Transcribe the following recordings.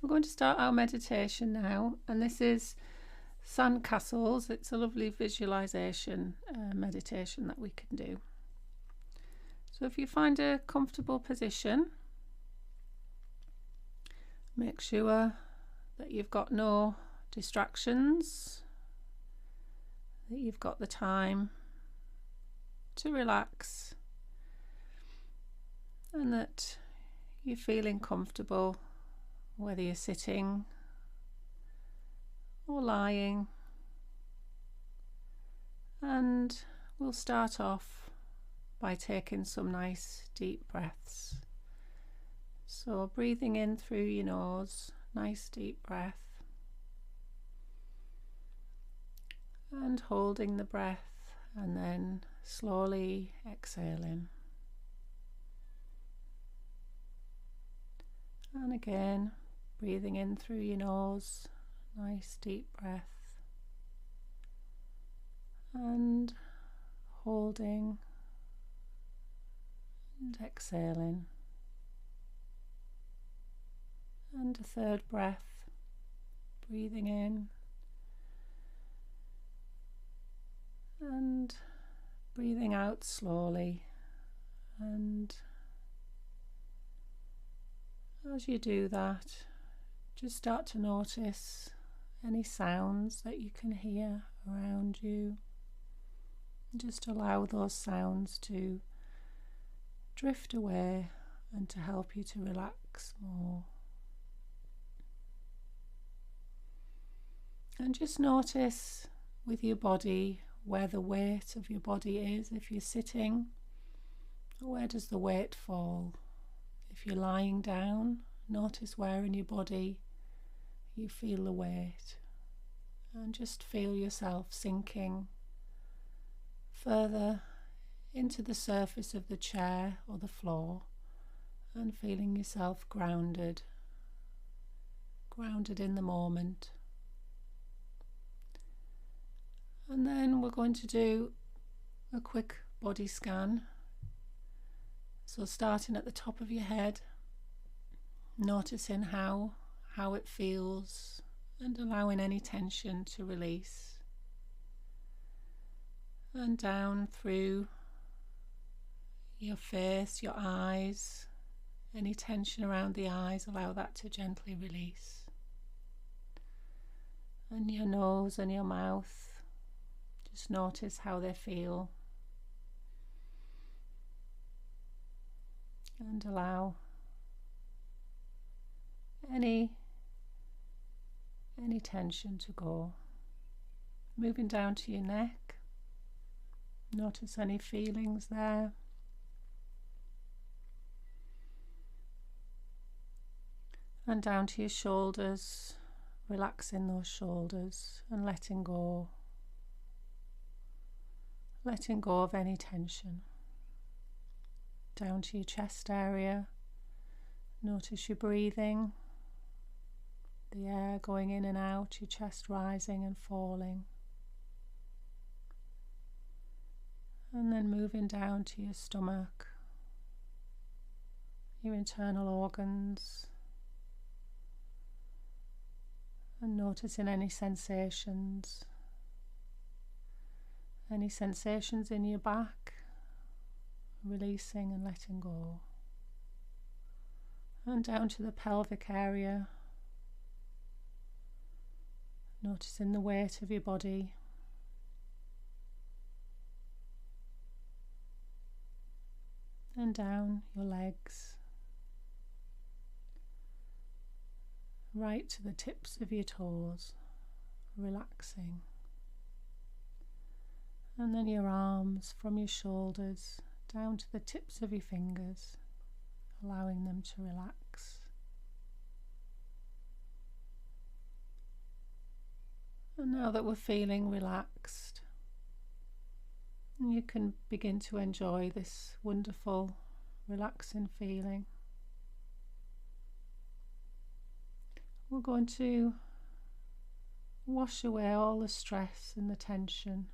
We're going to start our meditation now, and this is Sandcastles. It's a lovely visualization meditation that we can do. So if you find a comfortable position, make sure that you've got no distractions, that you've got the time to relax, and that you're feeling comfortable, whether you're sitting or lying. And we'll start off by taking some nice deep breaths. So breathing in through your nose, nice deep breath, and holding the breath, and then slowly exhaling. And again, breathing in through your nose, nice deep breath, and holding and exhaling. And a third breath, breathing in and breathing out slowly. And as you do that, just start to notice any sounds that you can hear around you. Just allow those sounds to drift away and to help you to relax more. And just notice with your body where the weight of your body is. If you're sitting, where does the weight fall? If you're lying down, notice where in your body you feel the weight. And just feel yourself sinking further into the surface of the chair or the floor, and feeling yourself grounded in the moment. And then we're going to do a quick body scan. So starting at the top of your head, noticing how it feels and allowing any tension to release. And down through your face, your eyes, any tension around the eyes, allow that to gently release. And your nose and your mouth, just notice how they feel. And allow any tension to go. Moving down to your neck, notice any feelings there. And down to your shoulders, relaxing those shoulders and letting go of any tension. Down to your chest area, notice your breathing, the air going in and out, your chest rising and falling. And then moving down to your stomach, your internal organs, and noticing any sensations in your back, releasing and letting go. And down to the pelvic area, noticing the weight of your body. And down your legs, right to the tips of your toes, relaxing. And then your arms from your shoulders down to the tips of your fingers, allowing them to relax. And now that we're feeling relaxed, you can begin to enjoy this wonderful, relaxing feeling. We're going to wash away all the stress and the tension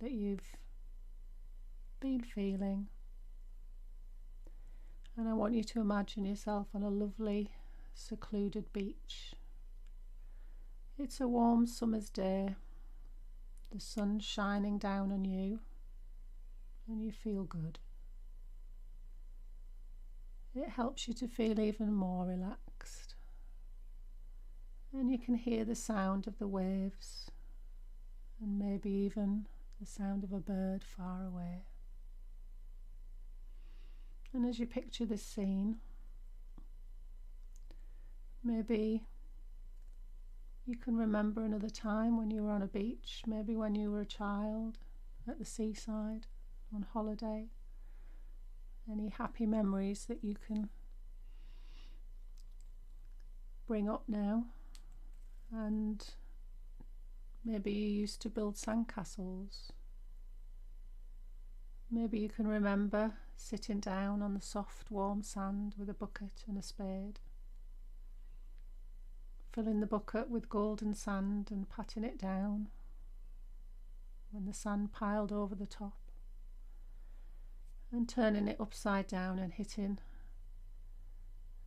that you've been feeling. And I want you to imagine yourself on a lovely secluded beach. It's a warm summer's day. The sun's shining down on you and you feel good. It helps you to feel even more relaxed. And you can hear the sound of the waves and maybe even the sound of a bird far away. And as you picture this scene, maybe you can remember another time when you were on a beach, maybe when you were a child at the seaside on holiday. Any happy memories that you can bring up now. And maybe you used to build sandcastles. Maybe you can remember sitting down on the soft, warm sand with a bucket and a spade, filling the bucket with golden sand and patting it down when the sand piled over the top, and turning it upside down and hitting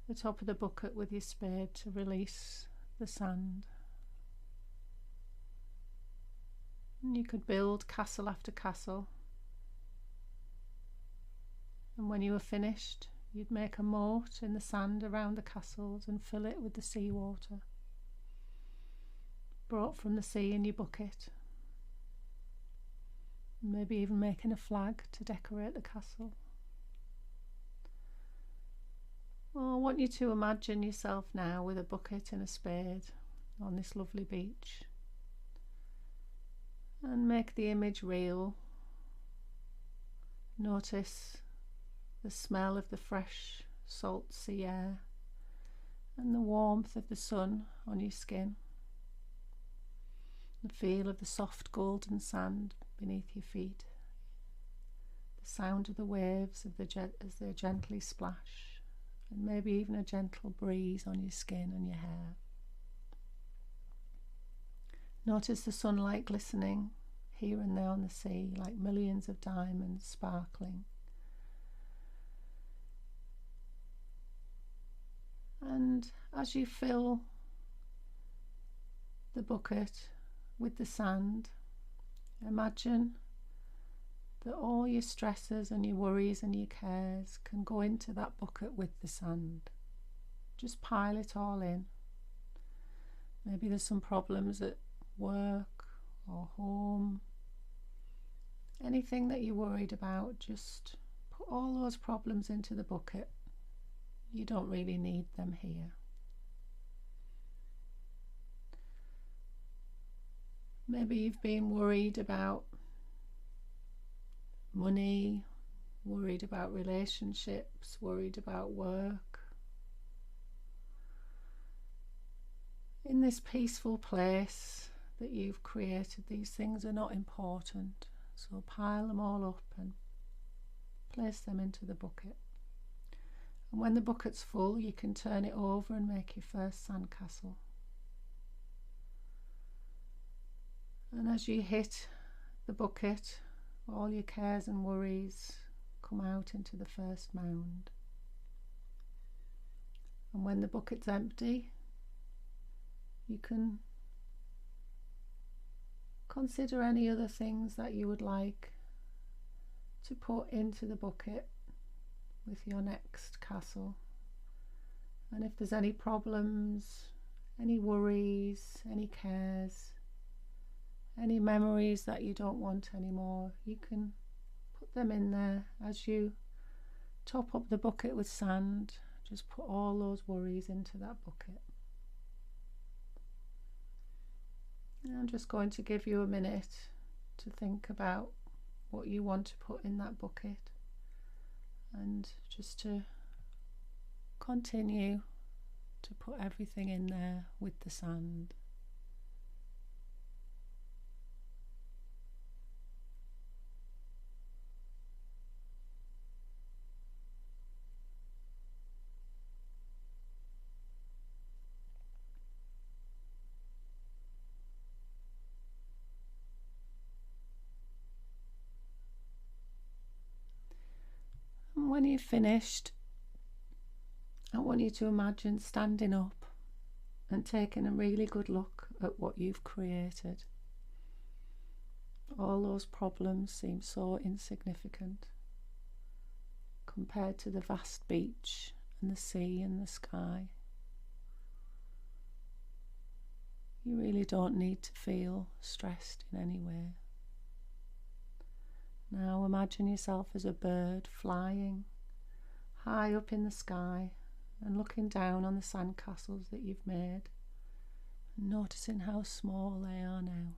the top of the bucket with your spade to release the sand. And you could build castle after castle. And when you were finished, you'd make a moat in the sand around the castles and fill it with the seawater brought from the sea in your bucket. Maybe even making a flag to decorate the castle. Well, I want you to imagine yourself now with a bucket and a spade on this lovely beach, and make the image real. Notice the smell of the fresh salt sea air and the warmth of the sun on your skin, the feel of the soft golden sand beneath your feet, the sound of the waves as they gently splash, and maybe even a gentle breeze on your skin and your hair. Notice the sunlight glistening here and there on the sea like millions of diamonds sparkling. And as you fill the bucket with the sand, imagine that all your stresses and your worries and your cares can go into that bucket with the sand. Just pile it all in. Maybe there's some problems at work or home. Anything that you're worried about, just put all those problems into the bucket. You don't really need them here. Maybe you've been worried about money, worried about relationships, worried about work. In this peaceful place that you've created, these things are not important. So pile them all up and place them into the bucket. And when the bucket's full, you can turn it over and make your first sandcastle. And as you hit the bucket, all your cares and worries come out into the first mound. And when the bucket's empty, you can consider any other things that you would like to put into the bucket with your next castle. And if there's any problems, any worries, any cares, any memories that you don't want anymore, you can put them in there. As you top up the bucket with sand, just put all those worries into that bucket. And I'm just going to give you a minute to think about what you want to put in that bucket, and just to continue to put everything in there with the sand. And when you've finished, I want you to imagine standing up and taking a really good look at what you've created. All those problems seem so insignificant compared to the vast beach and the sea and the sky. You really don't need to feel stressed in any way. Now imagine yourself as a bird flying high up in the sky and looking down on the sandcastles that you've made and noticing how small they are now.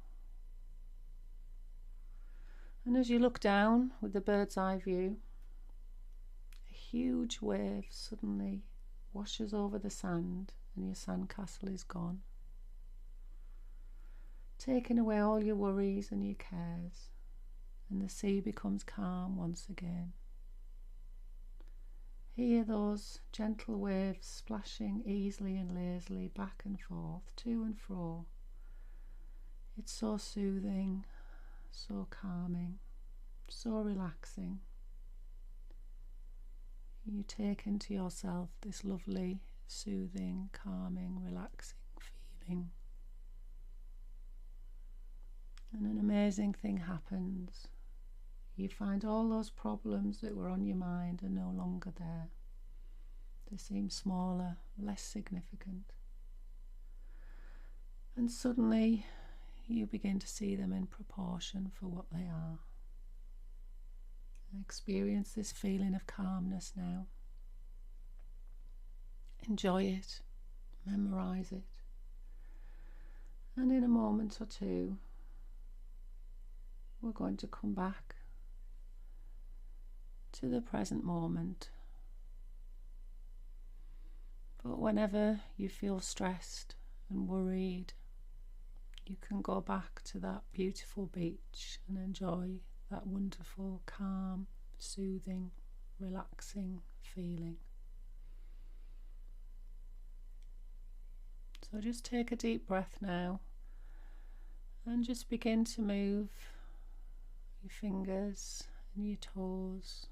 And as you look down with the bird's eye view, a huge wave suddenly washes over the sand and your sandcastle is gone, taking away all your worries and your cares, and the sea becomes calm once again. Hear those gentle waves splashing easily and lazily back and forth, to and fro. It's so soothing, so calming, so relaxing. You take into yourself this lovely, soothing, calming, relaxing feeling. And an amazing thing happens. You find all those problems that were on your mind are no longer there. They seem smaller, less significant. And suddenly you begin to see them in proportion for what they are. Experience this feeling of calmness now. Enjoy it, memorize it. And in a moment or two, we're going to come back to the present moment. But whenever you feel stressed and worried, you can go back to that beautiful beach and enjoy that wonderful, calm, soothing, relaxing feeling. So just take a deep breath now and just begin to move your fingers and your toes,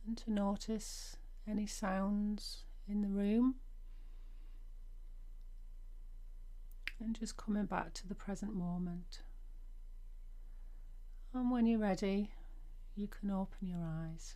and to notice any sounds in the room, and just coming back to the present moment. And when you're ready, you can open your eyes.